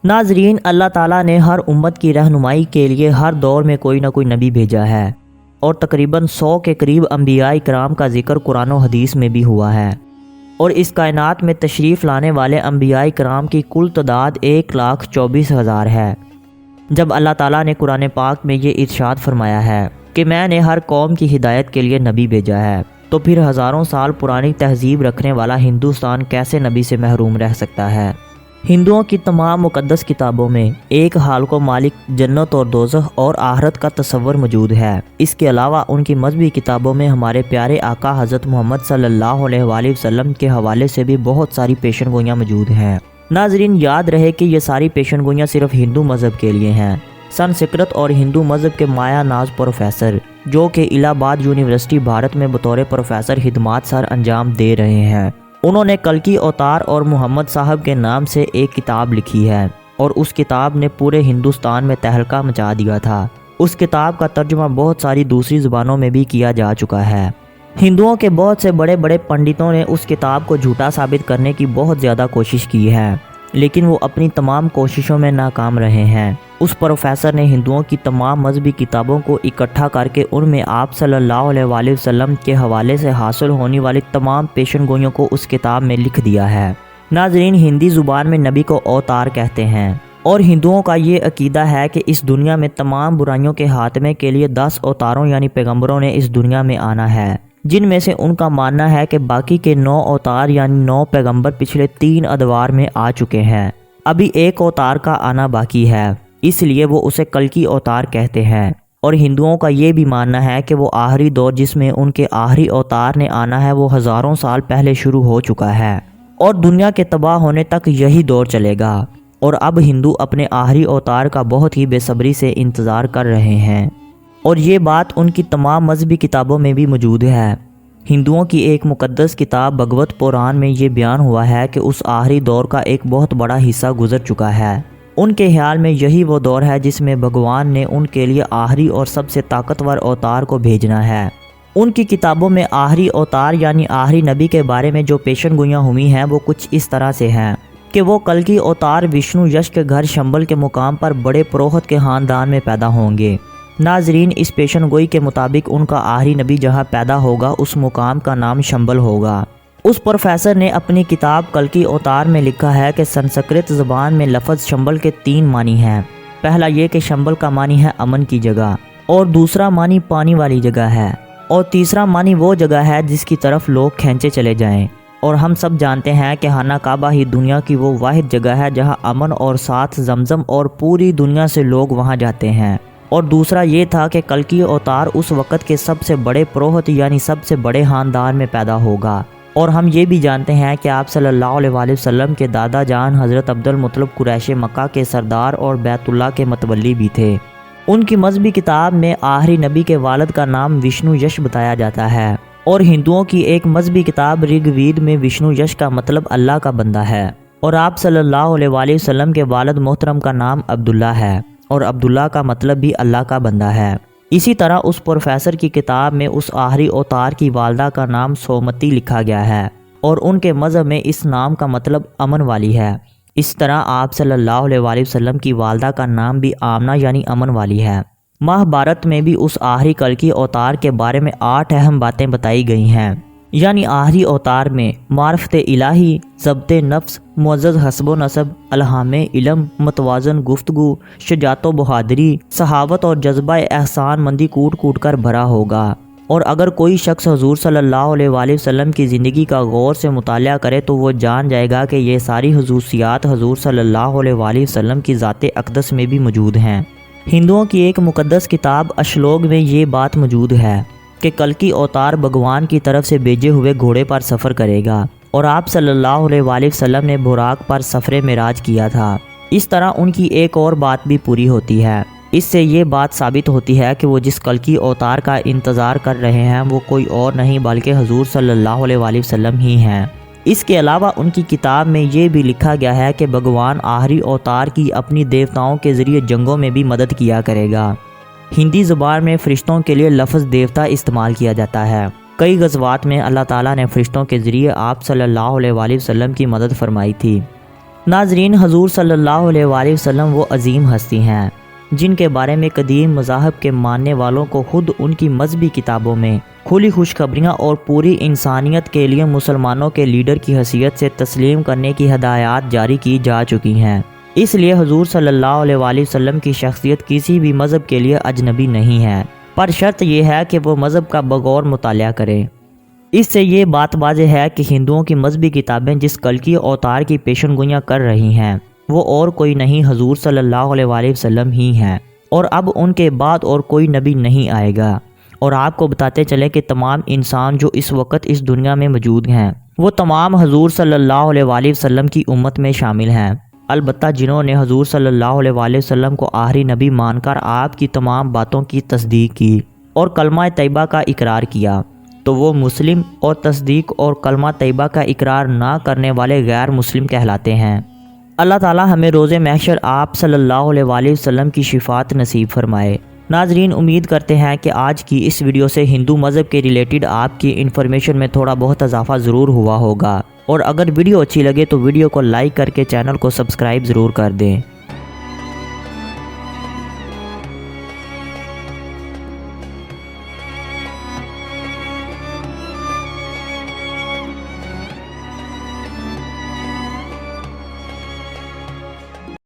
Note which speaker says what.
Speaker 1: ناظرین، اللہ تعالیٰ نے ہر امت کی رہنمائی کے لیے ہر دور میں کوئی نہ کوئی نبی بھیجا ہے، اور تقریباً 100 کے قریب انبیاء کرام کا ذکر قرآن و حدیث میں بھی ہوا ہے، اور اس کائنات میں تشریف لانے والے انبیاء کرام کی کل تعداد 1,24,000 ہے۔ جب اللہ تعالیٰ نے قرآن پاک میں یہ ارشاد فرمایا ہے کہ میں نے ہر قوم کی ہدایت کے لیے نبی بھیجا ہے، تو پھر ہزاروں سال پرانی تہذیب رکھنے والا ہندوستان کیسے نبی سے محروم رہ سکتا ہے؟ ہندوؤں کی تمام مقدس کتابوں میں ایک حالق و مالک، جنت اور دوزخ اور آخرت کا تصور موجود ہے۔ اس کے علاوہ ان کی مذہبی کتابوں میں ہمارے پیارے آقا حضرت محمد صلی اللہ علیہ وآلہ وسلم کے حوالے سے بھی بہت ساری پیشن گوئیاں موجود ہیں۔ ناظرین، یاد رہے کہ یہ ساری پیشن گوئیاں صرف ہندو مذہب کے لیے ہیں۔ سنسکرت اور ہندو مذہب کے مایا ناز پروفیسر، جو کہ الہ آباد یونیورسٹی بھارت میں بطور پروفیسر خدمات سر انجام دے رہے ہیں، انہوں نے کلکی اوتار اور محمد صاحب کے نام سے ایک کتاب لکھی ہے، اور اس کتاب نے پورے ہندوستان میں تہلکہ مچا دیا تھا۔ اس کتاب کا ترجمہ بہت ساری دوسری زبانوں میں بھی کیا جا چکا ہے۔ ہندوؤں کے بہت سے بڑے بڑے پنڈتوں نے اس کتاب کو جھوٹا ثابت کرنے کی بہت زیادہ کوشش کی ہے، لیکن وہ اپنی تمام کوششوں میں ناکام رہے ہیں۔ اس پروفیسر نے ہندوؤں کی تمام مذہبی کتابوں کو اکٹھا کر کے ان میں آپ صلی اللہ علیہ وآلہ وسلم کے حوالے سے حاصل ہونے والی تمام پیشن گوئیوں کو اس کتاب میں لکھ دیا ہے۔ ناظرین، ہندی زبان میں نبی کو اوتار کہتے ہیں، اور ہندوؤں کا یہ عقیدہ ہے کہ اس دنیا میں تمام برائیوں کے خاتمے کے لیے 10 اوتاروں یعنی پیغمبروں نے اس دنیا میں آنا ہے، جن میں سے ان کا ماننا ہے کہ باقی کے 9 اوتار یعنی 9 پیغمبر پچھلے 3 ادوار میں آ چکے ہیں، ابھی ایک اوتار کا آنا باقی ہے، اس لیے وہ اسے کلکی اوتار کہتے ہیں۔ اور ہندوؤں کا یہ بھی ماننا ہے کہ وہ آخری دور جس میں ان کے آخری اوتار نے آنا ہے، وہ ہزاروں سال پہلے شروع ہو چکا ہے، اور دنیا کے تباہ ہونے تک یہی دور چلے گا، اور اب ہندو اپنے آخری اوتار کا بہت ہی بے صبری سے انتظار کر رہے ہیں، اور یہ بات ان کی تمام مذہبی کتابوں میں بھی موجود ہے۔ ہندوؤں کی ایک مقدس کتاب بھگوت پران میں یہ بیان ہوا ہے کہ اس آخری دور کا ایک بہت بڑا حصہ گزر چکا ہے۔ ان کے خیال میں یہی وہ دور ہے جس میں بھگوان نے ان کے لیے آخری اور سب سے طاقتور اوتار کو بھیجنا ہے۔ ان کی کتابوں میں آخری اوتار یعنی آخری نبی کے بارے میں جو پیشن گوئیاں ہوئی ہیں وہ کچھ اس طرح سے ہیں کہ وہ کلکی اوتار وشنو یش کے گھر شمبل کے مقام پر بڑے پروہت کے خاندان میں پیدا ہوں گے۔ ناظرین، اس پیشن گوئی کے مطابق ان کا آخری نبی جہاں پیدا ہوگا اس مقام کا نام شمبل ہوگا۔ اس پروفیسر نے اپنی کتاب کلکی اوتار میں لکھا ہے کہ سنسکرت زبان میں لفظ شمبل کے 3 معنی ہیں۔ پہلا یہ کہ شمبل کا معنی ہے امن کی جگہ، اور دوسرا معنی پانی والی جگہ ہے، اور تیسرا معنی وہ جگہ ہے جس کی طرف لوگ کھینچے چلے جائیں، اور ہم سب جانتے ہیں کہ خانہ کعبہ ہی دنیا کی وہ واحد جگہ ہے جہاں امن اور ساتھ زمزم اور پوری دنیا سے لوگ وہاں جاتے ہیں۔ اور دوسرا یہ تھا کہ کلکی اوتار اس وقت کے سب سے بڑے پروہت یعنی سب سے بڑے خاندان میں پیدا ہوگا، اور ہم یہ بھی جانتے ہیں کہ آپ صلی اللہ علیہ وآلہ وسلم کے دادا جان حضرت عبد المطلب قریش مکہ کے سردار اور بیت اللہ کے متولی بھی تھے۔ ان کی مذہبی کتاب میں آخری نبی کے والد کا نام وشنو یش بتایا جاتا ہے، اور ہندوؤں کی ایک مذہبی کتاب رگ وید میں وشنو یش کا مطلب اللہ کا بندہ ہے، اور آپ صلی اللہ علیہ وآلہ وسلم کے والد محترم کا نام عبداللہ ہے، اور عبداللہ کا مطلب بھی اللہ کا بندہ ہے۔ اسی طرح اس پروفیسر کی کتاب میں اس آخری اوتار کی والدہ کا نام سومتی لکھا گیا ہے، اور ان کے مذہب میں اس نام کا مطلب امن والی ہے۔ اس طرح آپ صلی اللہ علیہ وآلہ وسلم کی والدہ کا نام بھی آمنہ یعنی امن والی ہے۔ مہابھارت میں بھی اس آخری کلکی اوتار کے بارے میں 8 اہم باتیں بتائی گئی ہیں، یعنی آخری اوتار میں معرفت الہی، ضبط نفس، معزز حسب و نسب، الہام علم، متوازن گفتگو، شجاعت و بہادری، سخاوت اور جذبہ احسان مندی کوٹ کوٹ کر بھرا ہوگا۔ اور اگر کوئی شخص حضور صلی اللہ علیہ وآلہ وسلم کی زندگی کا غور سے مطالعہ کرے تو وہ جان جائے گا کہ یہ ساری خصوصیات حضور صلی اللہ علیہ وآلہ وسلم کی ذات اقدس میں بھی موجود ہیں۔ ہندوؤں کی ایک مقدس کتاب اشلوک میں یہ بات موجود ہے کہ کلکی اوتار بھگوان کی طرف سے بھیجے ہوئے گھوڑے پر سفر کرے گا، اور آپ صلی اللہ علیہ وآلہ وسلم نے براق پر سفر معراج کیا تھا۔ اس طرح ان کی ایک اور بات بھی پوری ہوتی ہے۔ اس سے یہ بات ثابت ہوتی ہے کہ وہ جس کلکی اوتار کا انتظار کر رہے ہیں وہ کوئی اور نہیں بلکہ حضور صلی اللہ علیہ وآلہ وسلم ہی ہیں۔ اس کے علاوہ ان کی کتاب میں یہ بھی لکھا گیا ہے کہ بھگوان آخری اوتار کی اپنی دیوتاؤں کے ذریعے جنگوں میں بھی مدد کیا کرے گا۔ ہندی زبان میں فرشتوں کے لیے لفظ دیوتا استعمال کیا جاتا ہے، کئی غزوات میں اللہ تعالیٰ نے فرشتوں کے ذریعے آپ صلی اللہ علیہ وآلہ وسلم کی مدد فرمائی تھی۔ ناظرین، حضور صلی اللہ علیہ وآلہ وسلم وہ عظیم ہستی ہیں جن کے بارے میں قدیم مذاہب کے ماننے والوں کو خود ان کی مذہبی کتابوں میں کھلی خوشخبریاں اور پوری انسانیت کے لیے مسلمانوں کے لیڈر کی حیثیت سے تسلیم کرنے کی ہدایات جاری کی جا چکی ہیں۔ اس لیے حضور صلی اللہ علیہ وآلہ وسلم کی شخصیت کسی بھی مذہب کے لیے اجنبی نہیں ہے، پر شرط یہ ہے کہ وہ مذہب کا بغور مطالعہ کرے۔ اس سے یہ بات واضح ہے کہ ہندوؤں کی مذہبی کتابیں جس کلکی اوتار کی پیشن گوئیاں کر رہی ہیں وہ اور کوئی نہیں، حضور صلی اللہ علیہ وآلہ وسلم ہی ہیں، اور اب ان کے بعد اور کوئی نبی نہیں آئے گا۔ اور آپ کو بتاتے چلیں کہ تمام انسان جو اس وقت اس دنیا میں موجود ہیں وہ تمام حضور صلی اللہ علیہ وآلہ وسلم کی امت میں شامل ہیں، البتہ جنہوں نے حضور صلی اللہ علیہ وآلہ وسلم کو آخری نبی مان کر آپ کی تمام باتوں کی تصدیق کی اور کلمہ طیبہ کا اقرار کیا تو وہ مسلم، اور تصدیق اور کلمہ طیبہ کا اقرار نہ کرنے والے غیر مسلم کہلاتے ہیں۔ اللہ تعالی ہمیں روز محشر آپ صلی اللہ علیہ وآلہ وسلم کی شفاعت نصیب فرمائے۔ ناظرین، امید کرتے ہیں کہ آج کی اس ویڈیو سے ہندو مذہب کے ریلیٹڈ آپ کی انفارمیشن میں تھوڑا بہت اضافہ ضرور ہوا ہوگا، اور اگر ویڈیو اچھی لگے تو ویڈیو کو لائک کر کے چینل کو سبسکرائب ضرور کر دیں۔